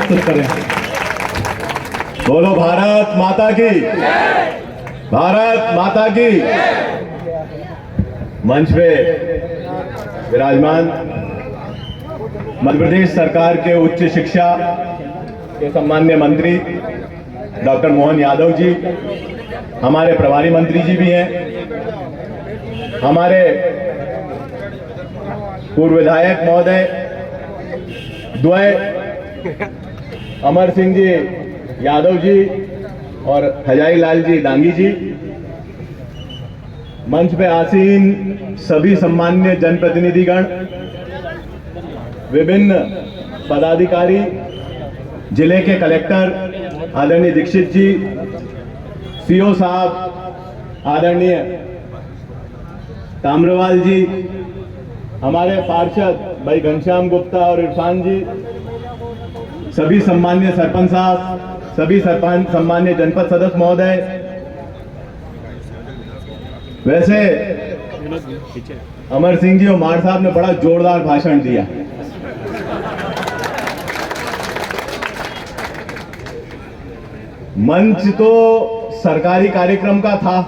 प्रस्तुत करें। बोलो भारत माता की, भारत माता की। मंच पे विराजमान मध्य प्रदेश सरकार के उच्च शिक्षा के सम्माननीय मंत्री डॉक्टर मोहन यादव जी, हमारे प्रभारी मंत्री जी भी हैं, हमारे पूर्व विधायक महोदय द्वय अमर सिंह जी यादव जी और हजारी लाल जी डांगी जी, मंच पे आसीन सभी सम्मान्य जनप्रतिनिधिगण, विभिन्न पदाधिकारी, जिले के कलेक्टर आदरणीय दीक्षित जी, सीओ साहब आदरणीय ताम्रवाल जी, हमारे पार्षद भाई घनश्याम गुप्ता और इरफान जी, सभी सम्मान्य सरपंच साहब, सभी सम्मान्य जनपद सदस्य महोदय। वैसे अमर सिंह जी और मार साहब ने बड़ा जोरदार भाषण दिया। मंच तो सरकारी कार्यक्रम का था,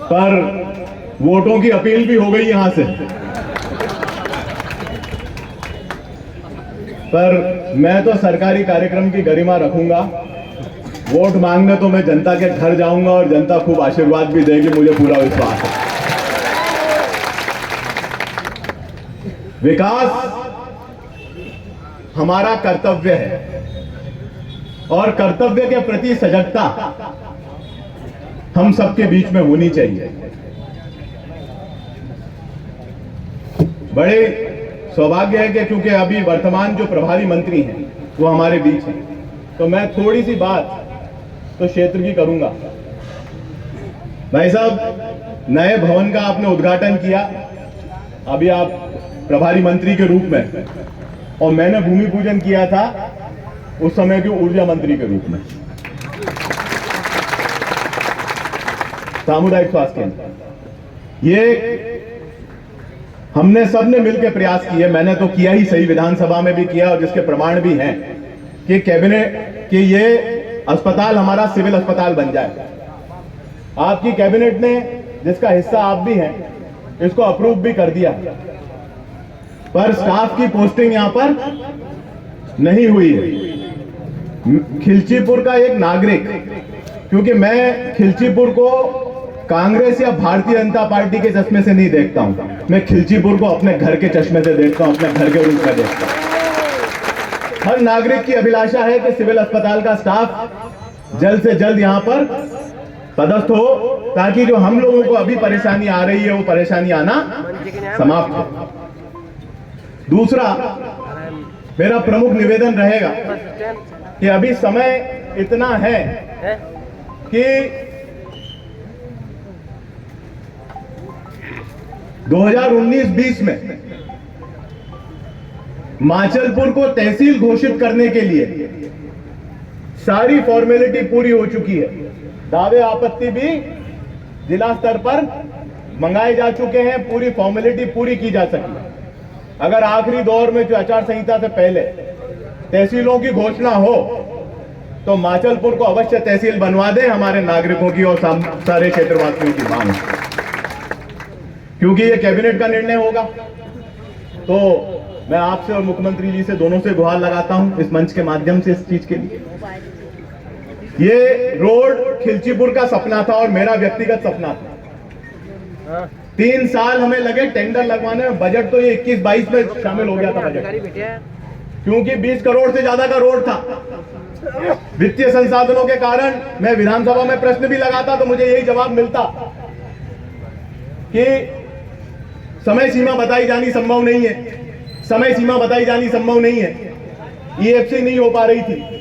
पर वोटों की अपील भी हो गई यहां से। पर मैं तो सरकारी कार्यक्रम की गरिमा रखूंगा। वोट मांगने तो मैं जनता के घर जाऊंगा और जनता खूब आशीर्वाद भी देगी, मुझे पूरा विश्वास है। विकास हमारा कर्तव्य है और कर्तव्य के प्रति सजगता हम सबके बीच में होनी चाहिए। बड़े सौभाग्य है कि क्योंकि अभी वर्तमान जो प्रभारी मंत्री हैं वो हमारे बीच हैं, तो मैं थोड़ी सी बात तो क्षेत्र की करूंगा। भाई साहब, नए भवन का आपने उद्घाटन किया, अभी आप प्रभारी मंत्री के रूप में, और मैंने भूमि पूजन किया था उस समय के ऊर्जा मंत्री के रूप में। सामुदायिक स्वास्थ्य केंद्र, ये हमने सबने मिलकर प्रयास किए। मैंने तो किया ही सही, विधानसभा में भी किया और जिसके प्रमाण भी हैं कि कैबिनेट कि ये अस्पताल हमारा सिविल अस्पताल बन जाए। आपकी कैबिनेट ने, जिसका हिस्सा आप भी हैं, इसको अप्रूव भी कर दिया, पर स्टाफ की पोस्टिंग यहां पर नहीं हुई है। खिलचीपुर का एक नागरिक, क्योंकि मैं खिलचीपुर को कांग्रेस या भारतीय जनता पार्टी के चश्मे से नहीं देखता हूं, मैं खिलचीपुर को अपने घर के चश्मे से देखता हूं, अपने घर के रूप में देखता हूं। हर नागरिक की अभिलाषा है कि सिविल अस्पताल का स्टाफ जल्द से जल्द यहां पर पदस्थ हो, ताकि जो हम लोगों को अभी परेशानी आ रही है वो परेशानी आना समाप्त हो। दूसरा मेरा प्रमुख निवेदन रहेगा कि अभी समय इतना है कि 2019-20 में माचलपुर को तहसील घोषित करने के लिए सारी फॉर्मेलिटी पूरी हो चुकी है। दावे आपत्ति भी जिला स्तर पर मंगाए जा चुके हैं, पूरी फॉर्मेलिटी पूरी की जा सकी। अगर आखिरी दौर में जो आचार संहिता से पहले तहसीलों की घोषणा हो तो माचलपुर को अवश्य तहसील बनवा दे, हमारे नागरिकों की और सारे क्षेत्रवासियों की मांग, क्योंकि ये कैबिनेट का निर्णय होगा। तो मैं आपसे और मुख्यमंत्री जी से, दोनों से गुहार लगाता हूं इस मंच के माध्यम से इस चीज के लिए। ये रोड खिलचीपुर का सपना था और मेरा व्यक्तिगत सपना था। 3 साल हमें लगे टेंडर लगवाने में, बजट तो ये 21-22 में शामिल हो गया था बजट, क्योंकि 20 करोड़ से ज्यादा का रोड था। वित्तीय संसाधनों के कारण मैं विधानसभा में प्रश्न भी लगाता तो मुझे यही जवाब मिलता कि समय सीमा बताई जानी संभव नहीं है, समय सीमा बताई जानी संभव नहीं है। ईएफसी नहीं हो पा रही थी।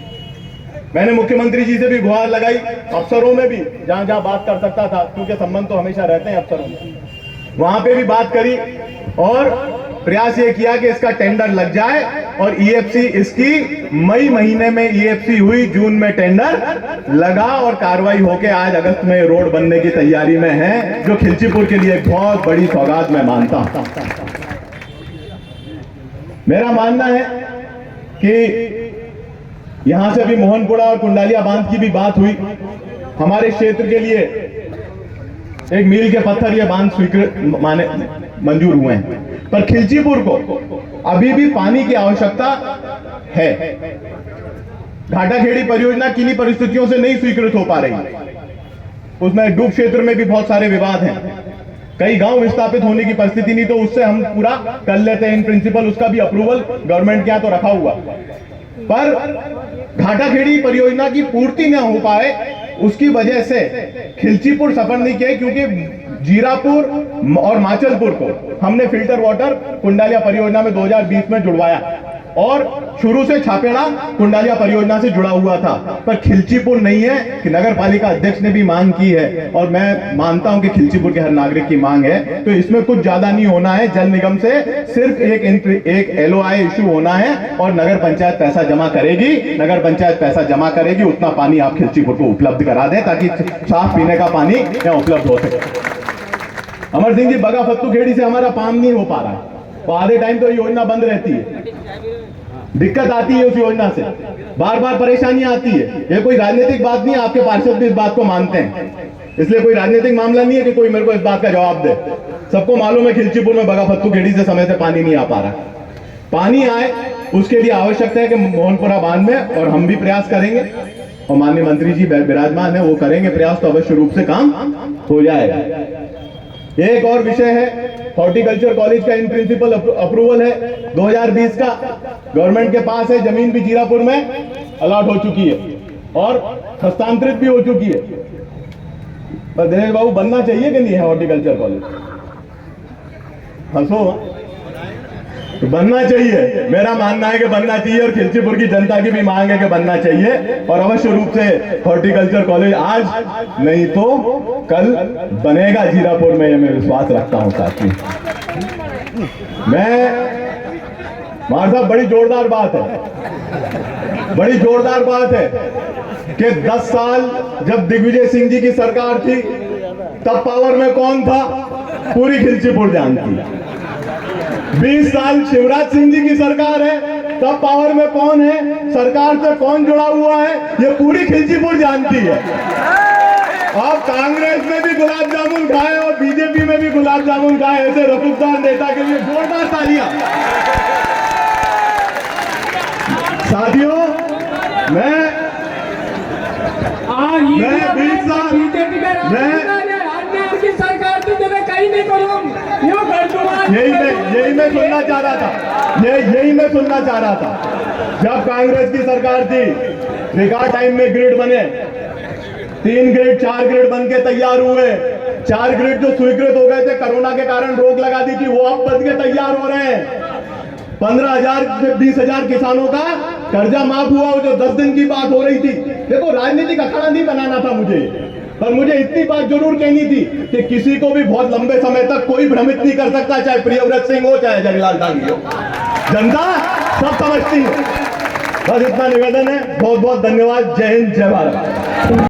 मैंने मुख्यमंत्री जी से भी गुहार लगाई, अफसरों में भी जहां जहां बात कर सकता था, क्योंकि संबंध तो हमेशा रहते हैं अफसरों में, वहां पे भी बात करी और प्रयास ये किया कि इसका टेंडर लग जाए। और ईएफसी इसकी मई महीने में ईएफसी हुई, जून में टेंडर लगा और कार्रवाई होके आज अगस्त में रोड बनने की तैयारी में है, जो खिलचीपुर के लिए एक बहुत बड़ी सौगात मैं मानता हूं। मेरा मानना है कि यहां से भी मोहनपुरा और कुंडालिया बांध की भी बात हुई। हमारे क्षेत्र के लिए एक मील के पत्थर ये बांध स्वीकृत माने मंजूर हुए हैं, पर खिलचीपुर को अभी भी पानी की आवश्यकता है। घाटाखेड़ी परियोजना किन्हीं परिस्थितियों से नहीं स्वीकृत हो पा रही। उसमें डूब क्षेत्र में भी बहुत सारे विवाद हैं, कई गांव विस्थापित होने की परिस्थिति नहीं, तो उससे हम पूरा कर लेते हैं इन प्रिंसिपल, उसका भी अप्रूवल गवर्नमेंट के यहां तो रखा हुआ। पर घाटाखेड़ी परियोजना की पूर्ति न हो पाए उसकी वजह से खिलचीपुर सफर नहीं किए, क्योंकि जीरापुर और माचलपुर को हमने फिल्टर वाटर कुंडालिया परियोजना में 2020 में जुड़वाया और शुरू से छापेड़ा कुंडालिया परियोजना से जुड़ा हुआ था, पर खिलचीपुर नहीं है। कि नगर पालिका अध्यक्ष ने भी मांग की है और मैं मानता हूं कि खिलचीपुर के हर नागरिक की मांग है, तो इसमें कुछ ज्यादा नहीं होना है। जल निगम से सिर्फ एक LOI इशू होना है और नगर पंचायत पैसा जमा करेगी। नगर पंचायत पैसा जमा करेगी, उतना पानी आप खिलचीपुर को उपलब्ध करा दें ताकि साफ पीने का पानी यहाँ उपलब्ध हो सके। अमर सिंह जी, बगा फत्तू खेड़ी से हमारा काम नहीं हो पा रहा है, तो आधे टाइम तो योजना बंद रहती है, दिक्कत आती है उस योजना से, बार बार परेशानियां आती है। ये कोई राजनीतिक बात नहीं है, आपके पार्षद भी इस बात को मानते हैं, इसलिए कोई राजनीतिक मामला नहीं है कि कोई मेरे को इस बात का जवाब दे। सबको मालूम है खिलचीपुर में बगा फत्तू खेड़ी से समय से पानी नहीं आ पा रहा। पानी आए उसके लिए आवश्यकता है कि मोहनपुरा बांध में, और हम भी प्रयास करेंगे और माननीय मंत्री जी विराजमान है, वो करेंगे प्रयास, तो अवश्य रूप से काम हो जाएगा। एक और विषय है, हॉर्टिकल्चर कॉलेज का इन प्रिंसिपल अप्रूवल है 2020 का, गवर्नमेंट के पास है, जमीन भी जीरापुर में अलॉट हो चुकी है और हस्तांतरित भी हो चुकी है। पर दिनेश बाबू, बनना चाहिए कि नहीं है हॉर्टिकल्चर कॉलेज? हंसो, तो बनना चाहिए। मेरा मानना है कि बनना चाहिए और खिलचीपुर की जनता की भी मांग है कि बनना चाहिए, और अवश्य रूप से हॉर्टिकल्चर कॉलेज आज नहीं तो कल बनेगा जीरापुर में, ये मैं विश्वास रखता हूं साथी। मार साहब, बड़ी जोरदार बात है, बड़ी जोरदार बात है कि 10 साल जब दिग्विजय सिंह जी की सरकार थी तब पावर में कौन था? पूरी खिलचीपुर जानती। 20 साल शिवराज सिंह जी की सरकार है, तब पावर में कौन है, सरकार से कौन जुड़ा हुआ है, ये पूरी खिलचीपुर जानती है। आप कांग्रेस में भी गुलाब जामुन खाए और बीजेपी में भी गुलाब जामुन खाए, ऐसे रफूकदार नेता के लिए जोरदार तालियां। साथियों, मैं 20 साल यही मैं सुनना चाह रहा था, यही मैं सुनना चाह रहा था। जब कांग्रेस की सरकार थी, रिकॉर्ड टाइम में ग्रिड बने, 3 ग्रिड 4 ग्रिड बन के तैयार हुए। 4 ग्रिड जो स्वीकृत हो गए थे, कोरोना के कारण रोक लगा दी थी, वो अब बन के तैयार हो रहे हैं। 15,000 से 20,000 किसानों का कर्जा माफ हुआ, जो 10 दिन की बात हो रही थी। देखो, राजनीतिक अखाड़ा नहीं बनाना था मुझे, पर मुझे इतनी बात जरूर कहनी थी कि किसी को भी बहुत लंबे समय तक कोई भ्रमित नहीं कर सकता, चाहे प्रियव्रत सिंह हो, चाहे जगलाल डांगी हो, जनता सब समझती है। बस इतना निवेदन है। बहुत बहुत धन्यवाद। जय हिंद, जय भारत।